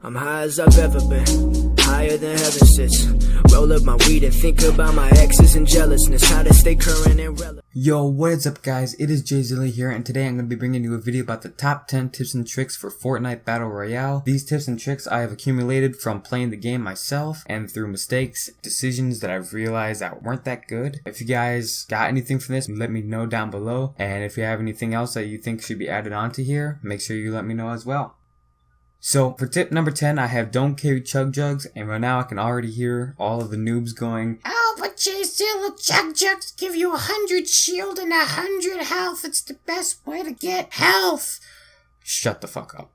I'm high as I've ever been, higher than heaven sits. Roll up my weed and think about my exes and jealousness, how to stay current and relevant. Yo, what is up guys, it is JZilla here, and today I'm going to be bringing you a video about the top 10 tips and tricks for Fortnite Battle Royale. These tips and tricks I have accumulated from playing the game myself and through mistakes, decisions that I've realized that weren't that good. If you guys got anything from this, let me know down below, and if you have anything else that you think should be added onto here, make sure you let me know as well. So for tip number 10, I have don't carry Jugs, and right now I can already hear all of the noobs going, "Oh, but JZilla, Jugs give you 100 shield and 100 health. It's the best way to get health." Shut the fuck up.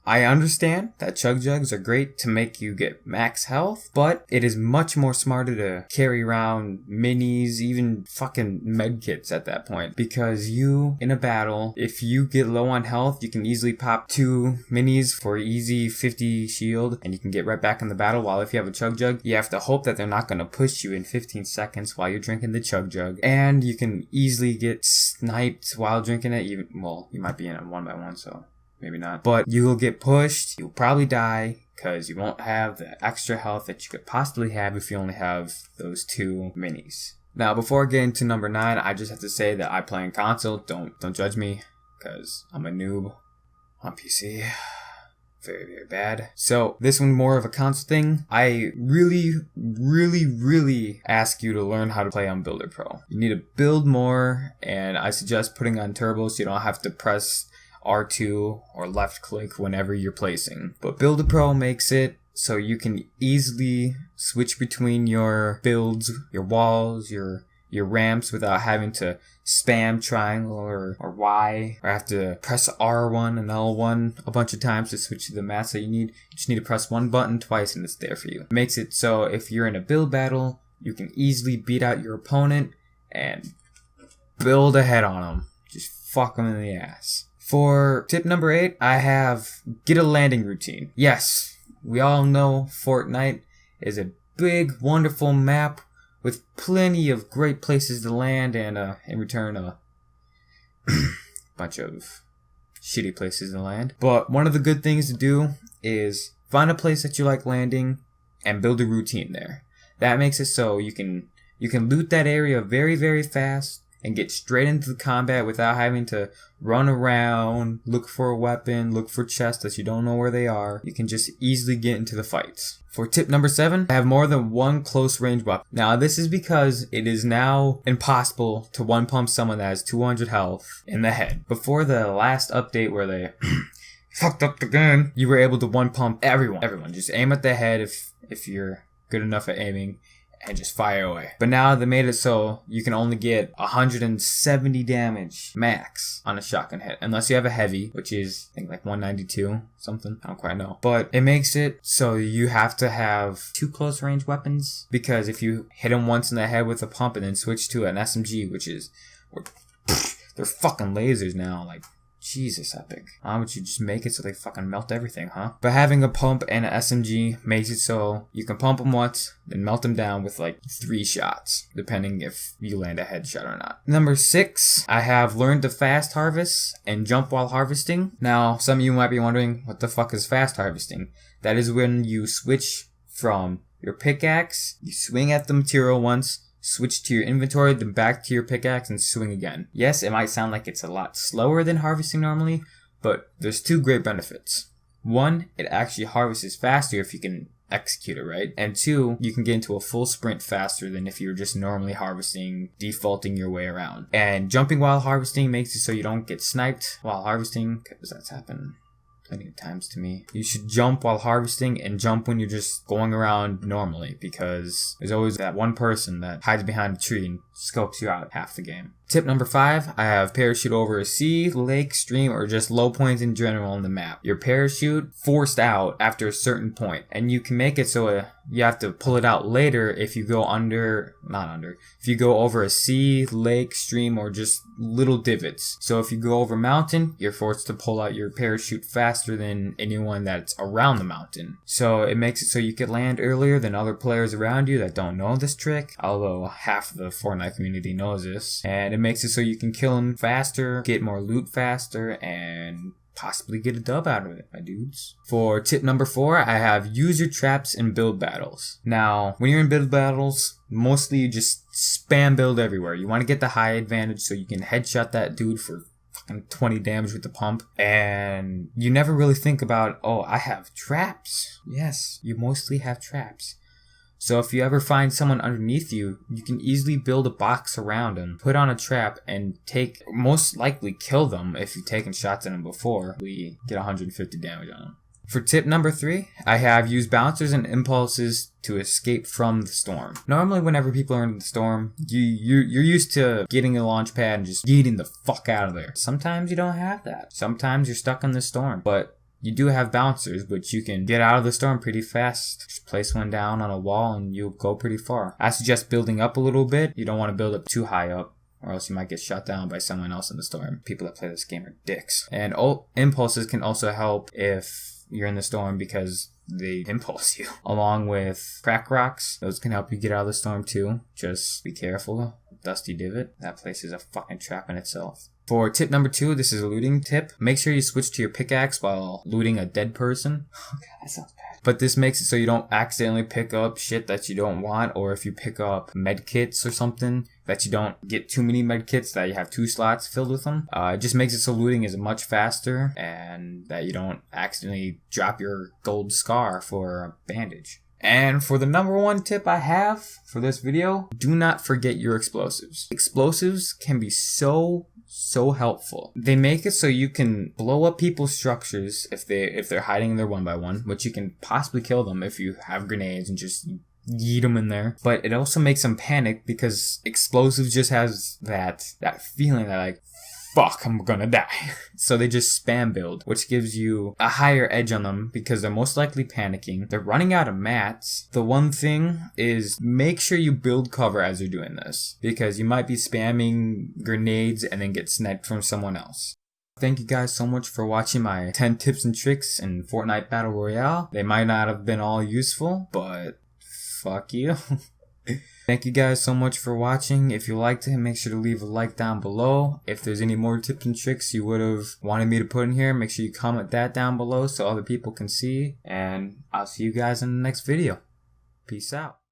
I understand that Jugs are great to make you get max health, but it is much more smarter to carry around minis, even fucking medkits at that point. Because you, in a battle, if you get low on health, you can easily pop 2 minis for easy 50 shield, and you can get right back in the battle. While if you have a Jug, you have to hope that they're not going to push you in 15 seconds while you're drinking the Jug. And you can easily get sniped while drinking it, even, well, you might be in a 1v1, so maybe not. But you will get pushed, you'll probably die, because you won't have the extra health that you could possibly have if you only have those 2 minis. Now, before I get into number 9, I just have to say that I play on console. Don't judge me, because I'm a noob on PC. Very, very bad. So, this one more of a console thing. I really ask you to learn how to play on Builder Pro. You need to build more, and I suggest putting on turbo so you don't have to press R2 or left click whenever you're placing. But Builder Pro makes it so you can easily switch between your builds, your walls, your ramps without having to spam triangle or Y, or have to press R1 and L1 a bunch of times to switch to the mats that you need. You just need to press one button twice and it's there for you. It makes it so if you're in a build battle, you can easily beat out your opponent and build ahead on them. Just fuck them in the ass. For tip number 8, I have get a landing routine. Yes, we all know Fortnite is a big, wonderful map with plenty of great places to land, and in return a bunch of shitty places to land. But one of the good things to do is find a place that you like landing and build a routine there. That makes it so you can loot that area very, very fast and get straight into the combat without having to run around, look for a weapon, look for chests that you don't know where they are. You can just easily get into the fights. For tip number 7, have more than one close range weapon. Now this is because it is now impossible to one pump someone that has 200 health in the head. Before the last update where they fucked up the game, you were able to one pump everyone. Just aim at the head if you're good enough at aiming, and just fire away. But now they made it so you can only get 170 damage max on a shotgun hit, unless you have a heavy, which is I think like 192 something. I don't quite know. But it makes it so you have to have 2 close range weapons, because if you hit them once in the head with a pump and then switch to an SMG, which is they're fucking lasers now, like Jesus, epic. Why would you just make it so they fucking melt everything, huh? But having a pump and an SMG makes it so you can pump them once, then melt them down with like 3 shots, depending if you land a headshot or not. Number 6, I have learned to fast harvest and jump while harvesting. Now, some of you might be wondering, what the fuck is fast harvesting? That is when you switch from your pickaxe, you swing at the material once, switch to your inventory, then back to your pickaxe and swing again. Yes, it might sound like it's a lot slower than harvesting normally, but there's 2 great benefits. 1, it actually harvests faster if you can execute it right. And 2, you can get into a full sprint faster than if you were just normally harvesting, defaulting your way around. And jumping while harvesting makes it so you don't get sniped while harvesting, because that's happened plenty of times to me. You should jump while harvesting and jump when you're just going around normally, because there's always that one person that hides behind a tree and scopes you out half the game. Tip number 5, I have parachute over a sea, lake, stream, or just low points in general on the map. Your parachute forced out after a certain point, and you can make it so you have to pull it out later if you go if you go over a sea, lake, stream, or just little divots. So if you go over a mountain, you're forced to pull out your parachute faster than anyone that's around the mountain. So it makes it so you can land earlier than other players around you that don't know this trick, although half of the Fortnite community knows this. And it makes it so you can kill them faster, get more loot faster, and possibly get a dub out of it, my dudes. For tip number 4, I have use your traps in build battles. Now, when you're in build battles, mostly you just spam build everywhere. You want to get the high advantage so you can headshot that dude for fucking 20 damage with the pump. And you never really think about, oh, I have traps. Yes, you mostly have traps. So if you ever find someone underneath you, you can easily build a box around them, put on a trap, and most likely kill them if you've taken shots at them before. We get 150 damage on them. For tip number 3, I have used bouncers and impulses to escape from the storm. Normally whenever people are in the storm, you're used to getting a launch pad and just yeeting the fuck out of there. Sometimes you don't have that. Sometimes you're stuck in the storm, but you do have bouncers, which you can get out of the storm pretty fast. Just place one down on a wall and you'll go pretty far. I suggest building up a little bit. You don't want to build up too high up, or else you might get shot down by someone else in the storm. People that play this game are dicks. And impulses can also help if you're in the storm because they impulse you. Along with crack rocks, those can help you get out of the storm too. Just be careful. Dusty Divot, that place is a fucking trap in itself. For tip number 2, this is a looting tip. Make sure you switch to your pickaxe while looting a dead person. Okay, that sounds bad. But this makes it so you don't accidentally pick up shit that you don't want, or if you pick up med kits or something, that you don't get too many med kits, that you have 2 slots filled with them. It just makes it so looting is much faster, and that you don't accidentally drop your gold scar for a bandage. And for the number 1 tip I have for this video, do not forget your explosives. Explosives can be so helpful. They make it so you can blow up people's structures if they're hiding in their 1x1, which you can possibly kill them if you have grenades and just yeet them in there. But it also makes them panic because explosives just has that feeling that like, fuck, I'm gonna die. So they just spam build, which gives you a higher edge on them because they're most likely panicking. They're running out of mats. The one thing is make sure you build cover as you're doing this because you might be spamming grenades and then get sniped from someone else. Thank you guys so much for watching my 10 tips and tricks in Fortnite Battle Royale. They might not have been all useful, but fuck you. Thank you guys so much for watching. If you liked it, make sure to leave a like down below. If there's any more tips and tricks you would have wanted me to put in here, make sure you comment that down below so other people can see. And I'll see you guys in the next video. Peace out.